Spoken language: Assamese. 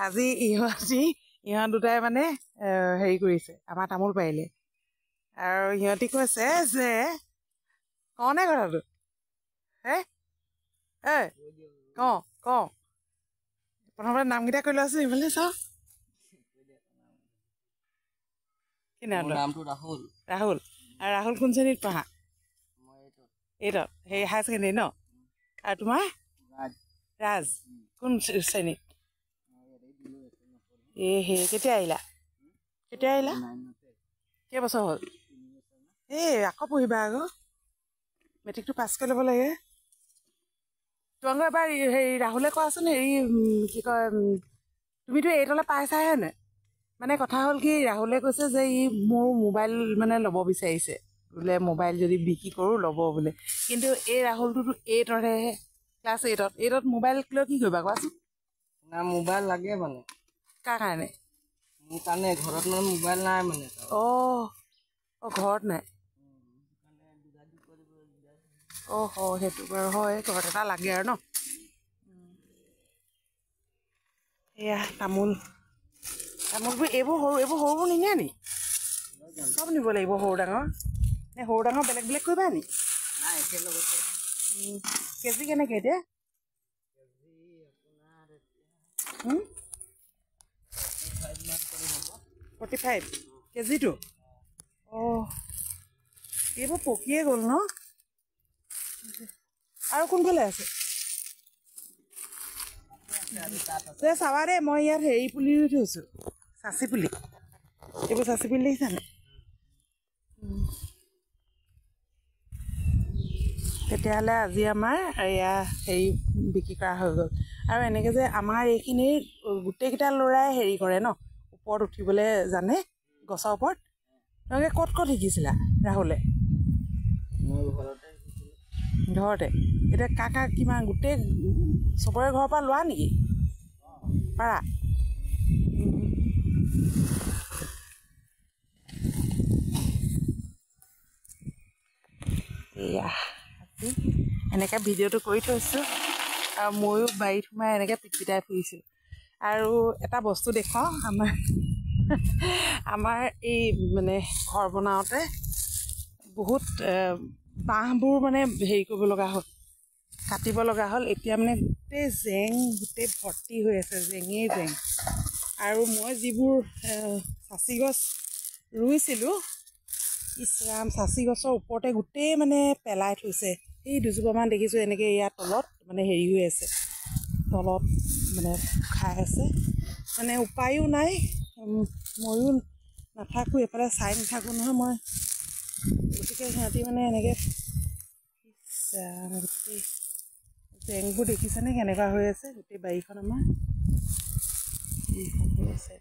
আজি ইহঁত দুটাই মানে হেৰি কৰিছে আমাৰ তামোল পাৰিলে আৰু সিহঁতি কৈছে যে কওনে কথাটো হে ক প্ৰথমতে নামকেইটা কৈ লোৱাচোন ইফালে চাওঁ কি নাম নামটো ৰাহুল আৰু ৰাহুল কোন শ্ৰেণীত পঢ়া এইটত সেই হায়াৰ ছেকেণ্ডেৰী ন আৰু তোমাৰ ৰাজ কোন শ্ৰেণীত কেতিয়া আহিলা কেইবছৰ হ'ল আকৌ পঢ়িবা আকৌ মেট্ৰিকটো পাছ কৰি ল'ব লাগে তোমালোকৰ এবাৰ হেৰি ৰাহুলে কোৱাচোন হেৰি কি কয় তুমিতো এইটলৈ পাইছাহে নে মানে কথা হ'ল কি ৰাহুলে কৈছে যে মোৰ মোবাইল মানে ল'ব বিচাৰিছে বোলে মোবাইল যদি বিক্ৰী কৰোঁ ল'ব বোলে কিন্তু এই ৰাহুলটোতো এইটৰহে ক্লাছ এইটত মোবাইল লৈ কি কৰিবা কোৱাচোন না মোবাইল লাগে মানে কাৰ কাৰণে মোৰ কাৰণে ঘৰত মানে মোবাইল নাই মানে ঘৰত নাই সেইটো বাৰু হয় ঘৰত এটা লাগে আৰু ন এয়া তামোলবোৰ এইবোৰ সৰুবোৰ নিনিয়ে নি চব নিব লাগিব সৰু ডাঙৰ বেলেগ বেলেগ কৰিবা নি নাই একেলগতে কেজি কেনেকৈ এতিয়া 45 কেজিটো এইবোৰ পকিয়ে গ'ল ন আৰু কোনফালে আছে চাবা দেই মই ইয়াত হেৰি পুলি ৰুই থৈছোঁ চাচি পুলি এইবোৰ চাচি পুলি দেখিছানে তেতিয়াহ'লে আজি আমাৰ এয়া হেৰি বিক্ৰী কৰা হৈ গ'ল আৰু এনেকৈ যে আমাৰ এইখিনিৰ গোটেইকেইটা ল'ৰাই হেৰি কৰে ন ওপৰত উঠিবলৈ জানে গছৰ ওপৰত তোমালোকে ক'ত শিকিছিলা ৰাহুলে ঘৰতে এতিয়া কাক কিমান গোটেই চবৰে ঘৰৰ পৰা লোৱা নেকি পাৰা এয়া এনেকৈ ভিডিঅ'টো কৰি থৈছোঁ আৰু ময়ো বাৰীত সোমাই এনেকৈ পিটপিটাই ফুৰিছোঁ আৰু এটা বস্তু দেখুৱাওঁ আমাৰ এই মানে ঘৰ বনাওঁতে বহুত বাঁহবোৰ মানে হেৰি কৰিব লগা হ'ল কাটিব লগা হ'ল এতিয়া মানে গোটেই ভৰ্তি হৈ আছে জেঙেই জেং আৰু মই যিবোৰ চাচি গছ ৰুইছিলোঁ ইছৰাম চাচি গছৰ ওপৰতে গোটেই মানে পেলাই থৈছে এই দুজোপামান দেখিছোঁ এনেকৈ ইয়াৰ তলত মানে হেৰি হৈ আছে তলত মানে খাই আছে মানে উপায়ো নাই ময়ো নাথাকোঁ এইফালে চাই নাথাকোঁ নহয় মই গতিকে সিহঁতি মানে এনেকৈ গোটেই জেংবোৰ দেখিছেনে কেনেকুৱা হৈ আছে গোটেই বাৰীখন আমাৰ এইখন হৈ আছে